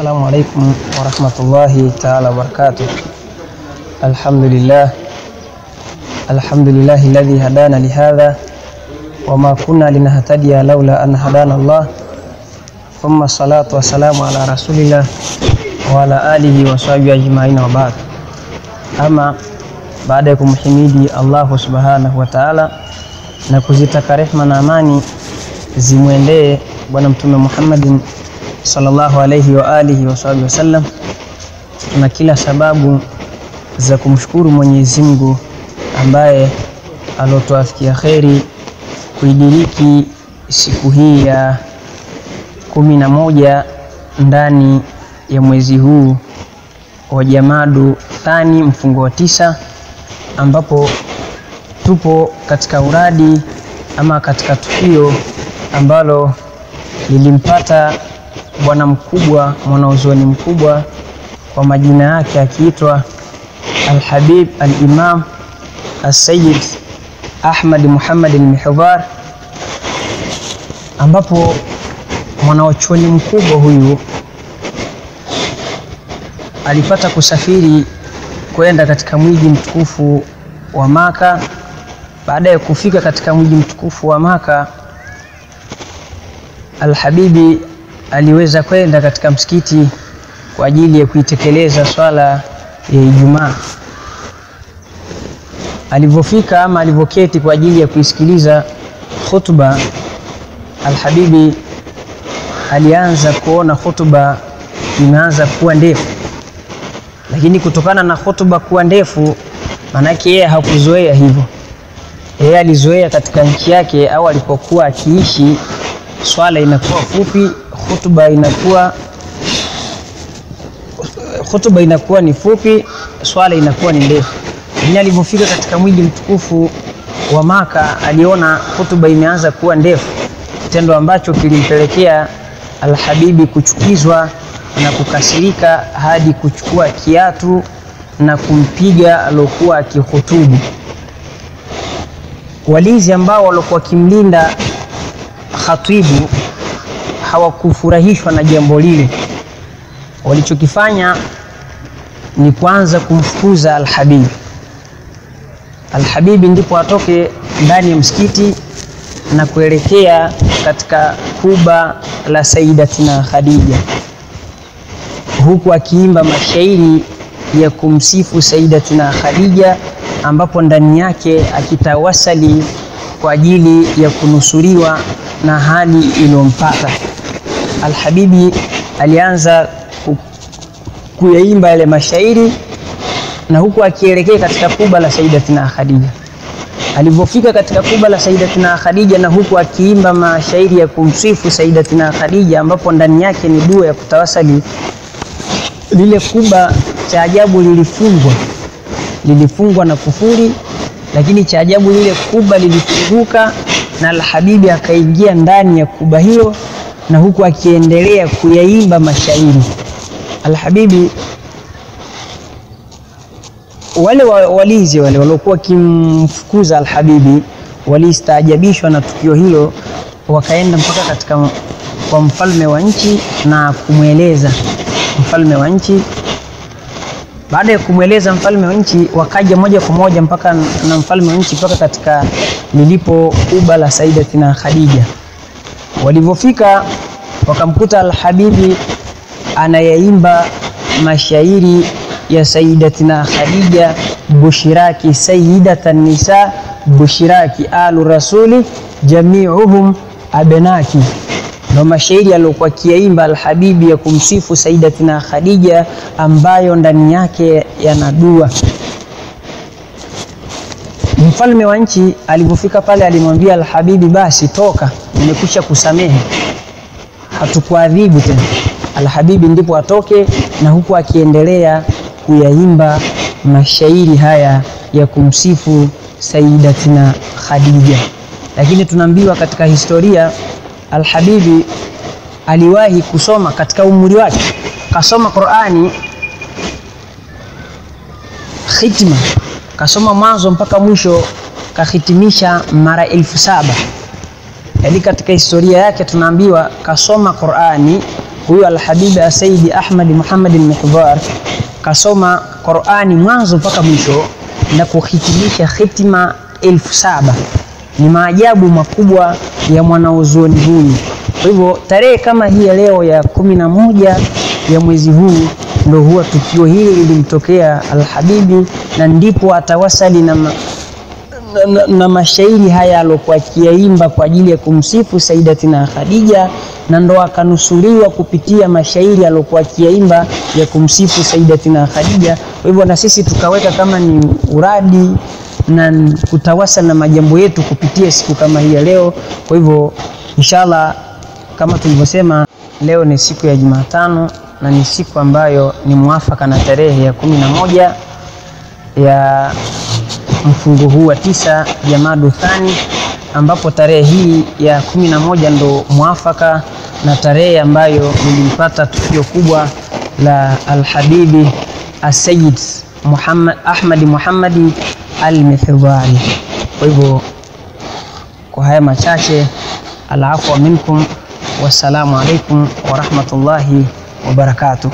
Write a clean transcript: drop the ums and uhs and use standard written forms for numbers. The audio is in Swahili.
Assalamu alaikum warahmatullahi ta'ala wabarakatuh. Alhamdulillah alladhi hadana lihadha wama kunna linahtadiya laula an hadana Allah. Thumma salatu wassalamu ala rasulillah wa ala alihi wa sahbihi ajma'in wa ba'd. Ama baada ya kumhimidi Allah subhanahu wa ta'ala na kuzitaka rehma na amani zimwendee bwana mtume Muhammadin sallallahu alayhi wa alihi wa sahbihi wasallam, na kila sababu za kumshukuru Mwenyezi Mungu ambaye alotuafikia kheri kuidiriki siku hii ya 11 ndani ya mwezi huu wa Jamadu Thani mfungo wa 9, ambapo tupo katika uradi ama katika tukio ambalo lilimpata bwana mkubwa, mwanazuoni mkubwa kwa majina yake akiitwa Al-Habib Al-Imam As-Sayyid Ahmad Muhammad Al-Mihdhar, ambapo mwanachuoni mkubwa huyu alipata kusafiri kwenda katika mji mtukufu wa Maka. Baada ya kufika katika mji mtukufu wa Maka, Al-Habibi aliweza kwenda katika msikiti kwa ajili ya kuitekeleza swala ya Ijumaa. Alivofika ama alivoketi kwa ajili ya kuisikiliza khutba, Al-Habibi alianza kuona khutba imeanza kuwa ndefu, lakini kutokana na khutba kuwa ndefu, manake yeye hakuzoea hivyo. Yeye alizoea katika nchi yake au alipokuwa akiishi, swala inakuwa fupi, khutba inakuwa ni fupi, swala inakuwa ni ndefu. Lakini alipofika katika mji mtukufu wa Maka, aliona khutba imeanza kuwa ndefu, kitendo ambacho kilimpelekea Al-Habibi kuchukizwa na kukasirika hadi kuchukua kiatu na kumpiga alokuwa akihutubu. Walinzi ambao walikuwa kimlinda khatibu hawakufurahishwa na jambo lile. Walichokifanya ni kuanza kumfukuza Al-Habibi. Al-Habibi ndipo atoke ndani ya msikiti na kuelekea katika kuba la Sayyidatina Khadija, huku akiimba mashairi ya kumsifu Sayyidatina Khadija, ambapo ndani yake akitawasali kwa ajili ya kunusuriwa na hali iliyompata. Al-Habibi alianza kuyaimba yale mashairi na huku akielekea katika kuba la Sayyidatina Khadija. Alipofika katika kuba la Sayyidatina Khadija na huku akiimba mashairi ya kumsifu Sayyidatina Khadija, ambapo ndani yake ni dua ya kutawasali, lile kuba cha ajabu lilifungwa na kufuri, lakini cha ajabu lile kuba lilifunguka na Al-Habibi akaingia ndani ya kuba hiyo na huku akiendelea kuyaimba mashairi. Al-Habibi, wale walinzi wale waliokuwa kimfukuza Al-Habibi walistaajabishwa na tukio hilo, wakaenda mpaka katika kwa mfalme wa nchi na kumweleza mfalme wa nchi. Baada ya kumweleza mfalme wa nchi, wakaja moja kwa moja mpaka na mfalme wa nchi mpaka katika lilipo kuba la Sayyidatina Khadija. Walivofika wakamkuta Al-Habibi anayaimba mashairi ya Sayyidatina Khadija, bushiraki sayyidatan nisa, bushiraki alu rasuli jami'uhum abnaki. Na mashairi aliyokuwa kiyaimba Al-Habibi ya kumsifu Sayyidatina Khadija, ambayo ndani yake yana dua. Mfalme wa nchi alipofika pale alimwambia Al-Habibi, basi toka, nimekwisha kusamehe, hatukuadhibu tena. Al-Habibi ndipo atoke na huku akiendelea kuyaimba mashairi haya ya kumsifu Sayyidatina Khadija. Lakini tunaambiwa katika historia, Al-Habibi aliwahi kusoma katika umri wake, kasoma Qur'ani khitima, kasoma mwanzo mpaka mwisho, kahitimisha mara 1700. Yaani katika historia yake tunaambiwa kasoma Qur'ani huyu Al-Habib Sayyid Ahmad Muhammad al-Mihdhar kasoma Qur'ani mwanzo mpaka mwisho na kuhitimisha khitima 7,000. Ni maajabu makubwa ya mwanazuoni huyu. Kwa hivyo tarehe kama hii ya leo ya 11 ya mwezi huu ndio huwa tukio hili lilimtokea Al-Habibi, na ndipo atawasali na mashairi haya alokuwa akiyaimba kwa ajili ya kumsifu Sayyidatina Khadija, na ndo akanusuriwa kupitia mashairi alokuwa akiyaimba ya kumsifu Sayyidatina Khadija. Kwa hivyo na sisi tukaweka kama ni uradi na kutawasal na majambo yetu kupitia siku kama hii ya leo. Kwa hivyo inshallah, kama tulivyosema, leo ni siku ya Jumatano na ni siku ambayo ni muafaka na tarehe ya 11 ya mfungo huu wa 9 Jamadu Thani, ambapo tarehe hii ya 11 ndo muafaka na tarehe ambayo nilipata tukio kubwa la Al-Habibi Sayyid Ahmad Muhammad al-Mihdhari. Kwa hivyo kwa haya machache, al-afwa minkum, wassalamu alaikum wa rahmatullahi wa barakatuh.